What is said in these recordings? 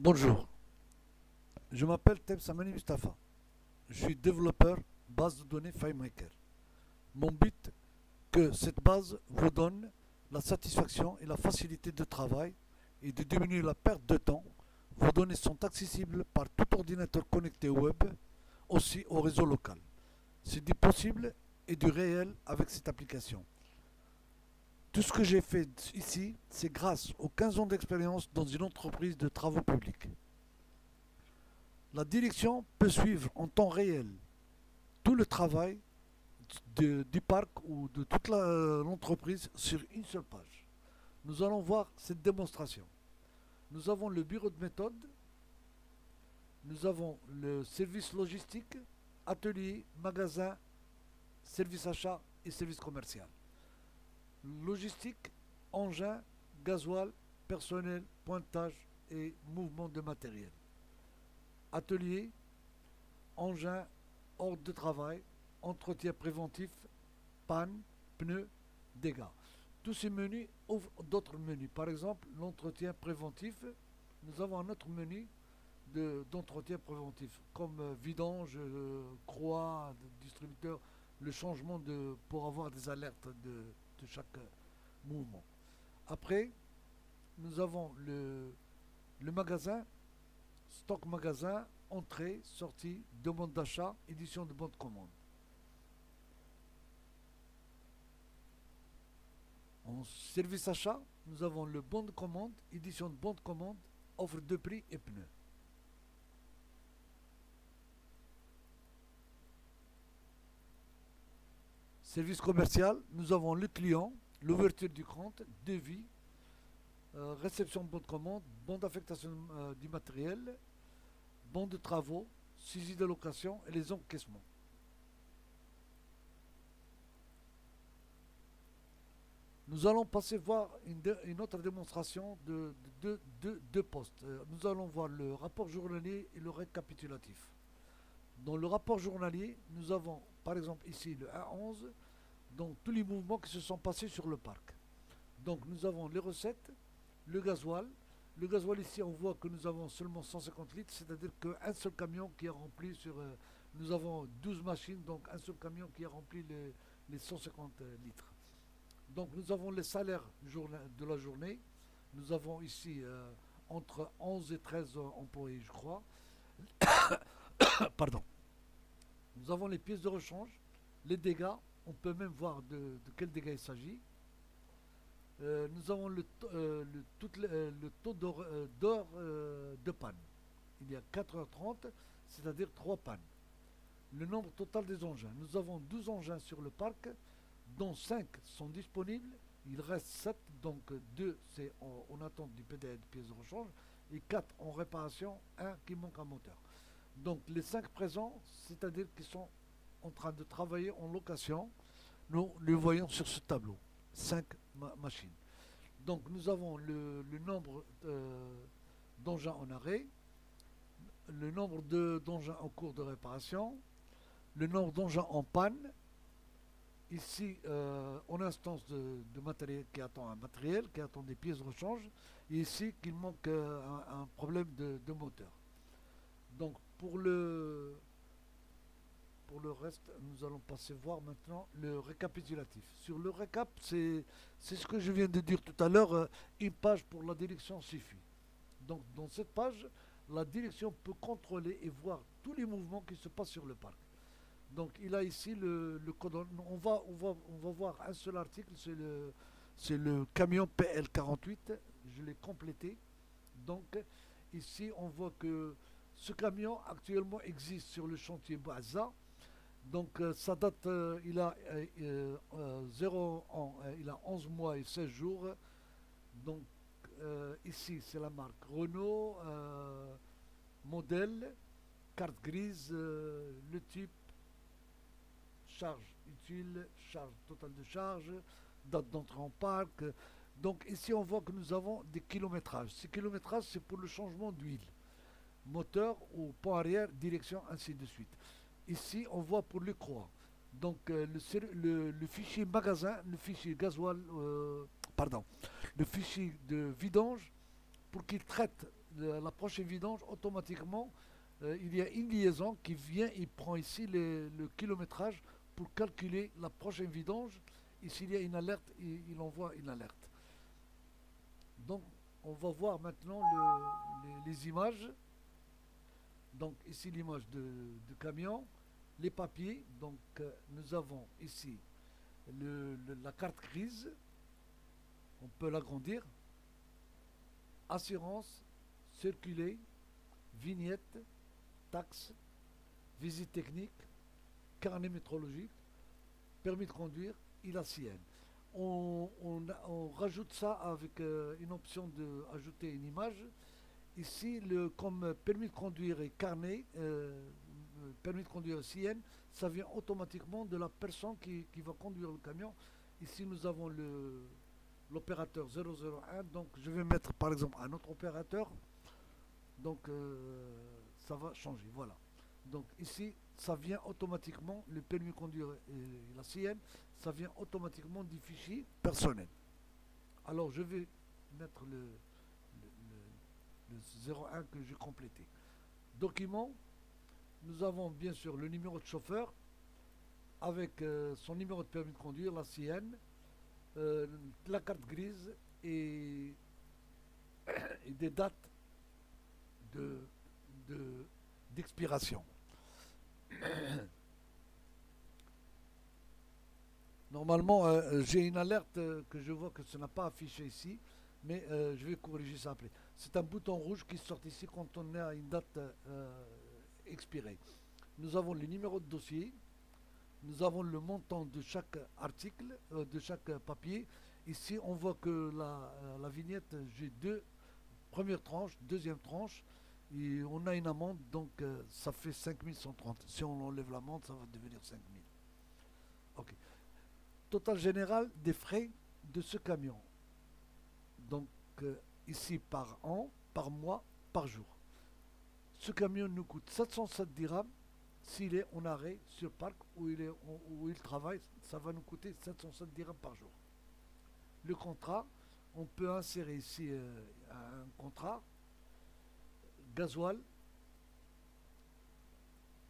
Bonjour, je m'appelle Temsamani Mustafa. Je suis développeur base de données FileMaker. Mon but, que cette base vous donne la satisfaction et la facilité de travail et de diminuer la perte de temps. Vos données sont accessibles par tout ordinateur connecté au web, aussi au réseau local. C'est du possible et du réel avec cette application. Tout ce que j'ai fait ici, c'est grâce aux 15 ans d'expérience dans une entreprise de travaux publics. La direction peut suivre en temps réel tout le travail du parc ou de toute l'entreprise sur une seule page. Nous allons voir cette démonstration. Nous avons le bureau de méthode, nous avons le service logistique, atelier, magasin, service achat et service commercial. Logistique, engin, gasoil, personnel, pointage et mouvement de matériel. Atelier, engin, ordre de travail, entretien préventif, panne, pneus, dégâts. Tous ces menus ouvrent d'autres menus. Par exemple, l'entretien préventif, nous avons un autre menu d'entretien préventif, comme vidange, croix, distributeur, le changement pour avoir des alertes de chaque mouvement. Après, nous avons le magasin, stock magasin, entrée, sortie, demande d'achat, édition de bon de commande. En service achat, nous avons le bon de commande, édition de bon de commande, offre de prix et pneus. Service commercial, nous avons le client, l'ouverture du compte, devis, réception de bon de commande, bon d'affectation du matériel, bon de travaux, saisie de location et les encaissements. Nous allons passer voir une autre démonstration de deux postes. Nous allons voir le rapport journalier et le récapitulatif. Dans le rapport journalier, nous avons par exemple ici le 1-11, donc tous les mouvements qui se sont passés sur le parc. Donc nous avons les recettes, le gasoil. Le gasoil ici, on voit que nous avons seulement 150 litres, c'est-à-dire qu'un seul camion qui est rempli sur... nous avons 12 machines, donc un seul camion qui a rempli les 150 litres. Donc nous avons les salaires de la journée. Nous avons ici entre 11 et 13 employés, je crois. Pardon. Nous avons les pièces de rechange, les dégâts. On peut même voir de quels dégâts il s'agit. Nous avons le taux d'heure de panne. Il y a 4h30, c'est-à-dire 3 pannes. Le nombre total des engins. Nous avons 12 engins sur le parc, dont 5 sont disponibles. Il reste 7, donc 2 c'est en attente du PDA de pièces de rechange, et 4 en réparation, 1 qui manque un moteur. Donc les 5 présents, c'est-à-dire qu'ils sont en train de travailler en location, nous les voyons sur ce tableau. 5 machines. Donc nous avons le nombre d'engins en arrêt, le nombre d'engins en cours de réparation, le nombre d'engins en panne, ici en instance de matériel qui attend un matériel, qui attend des pièces de rechange, et ici qu'il manque un problème de moteur. Donc pour le reste, nous allons passer voir maintenant le récapitulatif. Sur le récap, c'est ce que je viens de dire tout à l'heure, une page pour la direction suffit. Donc dans cette page, la direction peut contrôler et voir tous les mouvements qui se passent sur le parc. Donc il a ici le code. On va voir un seul article, c'est le camion PL48. Je l'ai complété. Donc ici on voit que ce camion actuellement existe sur le chantier Baza. Donc ça date, il a 0 ans, il a 11 mois et 16 jours. Donc ici c'est la marque Renault, modèle, carte grise, le type, charge utile, charge totale de charge, date d'entrée en parc. Donc ici on voit que nous avons des kilométrages. Ces kilométrages c'est pour le changement d'huile, moteur ou pont arrière, direction, ainsi de suite. Ici on voit pour les croix. Donc le fichier magasin, le fichier gasoil, pardon, le fichier de vidange pour qu'il traite l'approche et vidange, automatiquement, il y a une liaison qui vient, il prend ici le kilométrage pour calculer la prochaine vidange. Et s'il y a une alerte, il envoie une alerte. Donc, on va voir maintenant les images. Donc, ici l'image de camion, les papiers. Donc, nous avons ici la carte grise. On peut l'agrandir. Assurance, circuler, vignette, taxe, visite technique, carnet métrologique, permis de conduire et la sienne. On rajoute ça avec une option d'ajouter une image. Ici, comme permis de conduire et carnet, permis de conduire sienne, ça vient automatiquement de la personne qui va conduire le camion. Ici, nous avons l'opérateur 001. Donc, je vais mettre par exemple un autre opérateur. Donc, ça va changer. Voilà. Donc, ici, ça vient automatiquement, le permis de conduire et la sienne, ça vient automatiquement du fichier personnel. Alors, je vais mettre le 01 que j'ai complété. Document, nous avons bien sûr le numéro de chauffeur avec son numéro de permis de conduire, la sienne, la carte grise et des dates d'expiration. Normalement, j'ai une alerte que je vois que ce n'a pas affiché ici, mais je vais corriger ça après. C'est un bouton rouge qui sort ici quand on a une date expirée. Nous avons le numéro de dossier, nous avons le montant de chaque article, de chaque papier. Ici, on voit que la vignette, j'ai deux premières tranches, deuxième tranche, et on a une amende, donc ça fait 5130. Si on enlève l'amende, ça va devenir 5000. Ok. Total général des frais de ce camion. Donc ici par an, par mois, par jour. Ce camion nous coûte 707 dirhams. S'il est en arrêt sur parc où il travaille, ça va nous coûter 707 dirhams par jour. Le contrat, on peut insérer ici un contrat. Gasoil.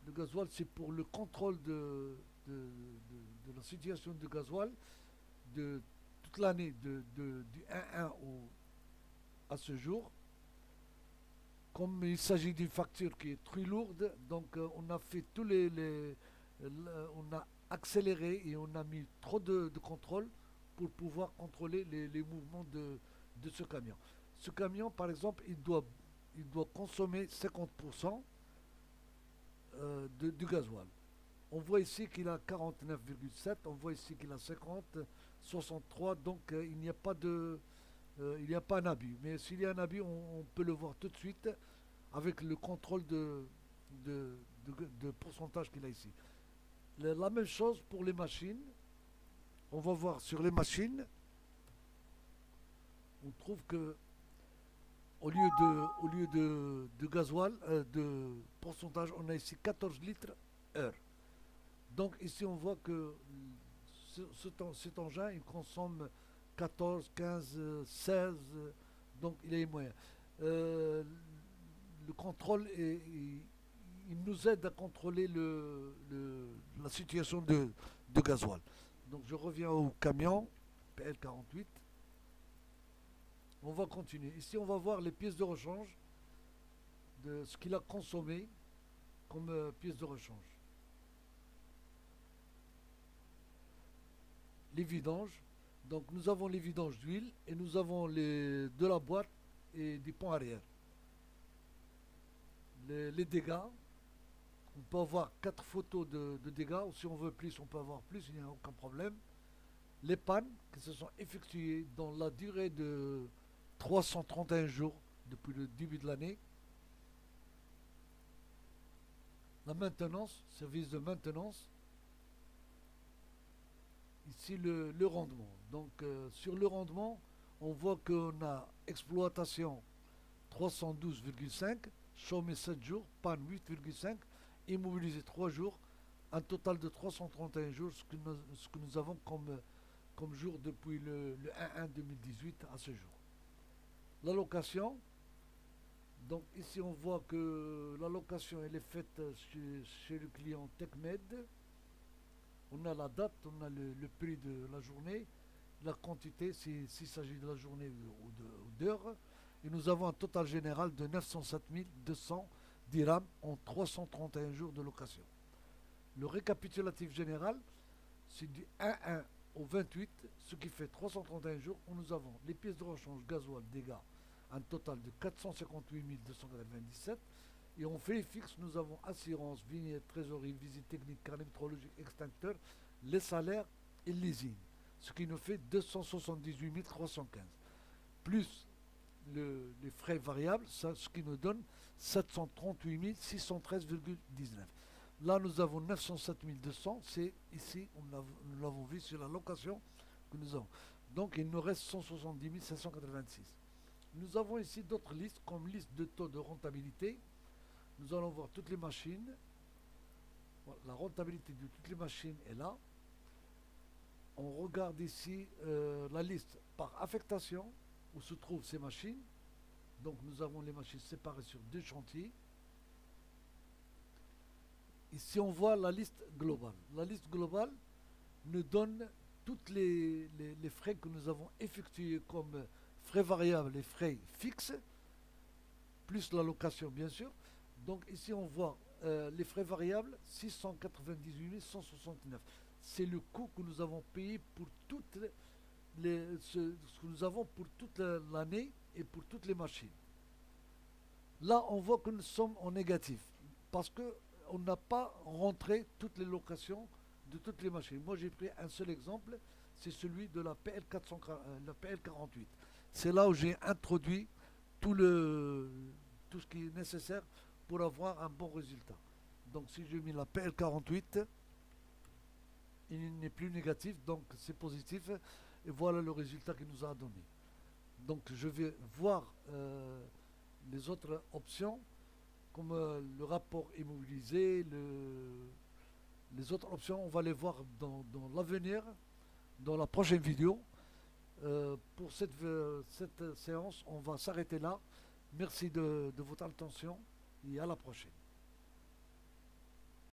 Le gasoil, c'est pour le contrôle de la situation de gasoil de toute l'année du 1-1 à ce jour. Comme il s'agit d'une facture qui est très lourde, donc on a fait on a accéléré et on a mis trop de contrôle pour pouvoir contrôler les mouvements de ce camion. Ce camion, par exemple, il doit consommer 50% du gasoil. On voit ici qu'il a 49,7, on voit ici qu'il a 50, 63, donc il n'y a pas un abus. Mais s'il y a un abus, on peut le voir tout de suite avec le contrôle de pourcentage qu'il a ici. La même chose pour les machines. On va voir sur les machines, on trouve que au lieu de gasoil, de pourcentage, on a ici 14 litres heure. Donc ici on voit que cet engin il consomme 14, 15, 16, donc il est moyen. Le contrôle, il nous aide à contrôler la situation de gasoil. Donc je reviens au camion PL48. On va continuer. Ici on va voir les pièces de rechange, de ce qu'il a consommé comme pièces de rechange. Les vidanges. Donc nous avons les vidanges d'huile et nous avons de la boîte et des ponts arrière. Les dégâts, on peut avoir 4 photos de dégâts, ou si on veut plus, on peut avoir plus, il n'y a aucun problème. Les pannes qui se sont effectuées dans la durée de 331 jours depuis le début de l'année. La maintenance, service de maintenance. Ici le rendement. Donc sur le rendement, on voit qu'on a exploitation 312,5, chômé 7 jours, panne 8,5, immobilisé 3 jours, un total de 331 jours, ce que nous avons comme jour depuis le 1-1 2018 à ce jour. La location, Donc ici on voit que la location elle est faite chez le client TechMed. On a la date, on a le prix de la journée, la quantité s'il s'agit de la journée ou d'heure. Et nous avons un total général de 907 200 dirhams en 331 jours de location. Le récapitulatif général, c'est du 1-1 au 28, ce qui fait 331 jours, où nous avons les pièces de rechange gasoil dégâts, un total de 458 297. Et en frais fixes, nous avons assurance, vignette, trésorerie, visite technique, carnet métrologique, extincteur, les salaires et le leasing, ce qui nous fait 278 315. Plus les frais variables, ça, ce qui nous donne 738 613,19. Là, nous avons 907 200, c'est ici, nous l'avons vu sur la location que nous avons. Donc, il nous reste 170 586. Nous avons ici d'autres listes, comme liste de taux de rentabilité. Nous allons voir toutes les machines. Voilà, la rentabilité de toutes les machines est là. On regarde ici la liste par affectation, où se trouvent ces machines. Donc, nous avons les machines séparées sur deux chantiers. Ici, on voit la liste globale. La liste globale nous donne tous les frais que nous avons effectués comme frais variables et frais fixes, plus la location, bien sûr. Donc, ici, on voit les frais variables, 698 169. C'est le coût que nous avons payé pour toutes ce que nous avons pour toute l'année et pour toutes les machines. Là, on voit que nous sommes en négatif parce que on n'a pas rentré toutes les locations de toutes les machines. Moi, j'ai pris un seul exemple, c'est celui de la la PL48. C'est là où j'ai introduit tout ce qui est nécessaire pour avoir un bon résultat. Donc, si j'ai mis la PL48, il n'est plus négatif, donc c'est positif. Et voilà le résultat qu'il nous a donné. Donc, je vais voir les autres options comme le rapport immobilisé, les autres options, on va les voir dans l'avenir, dans la prochaine vidéo. Pour cette séance, on va s'arrêter là. Merci de votre attention et à la prochaine.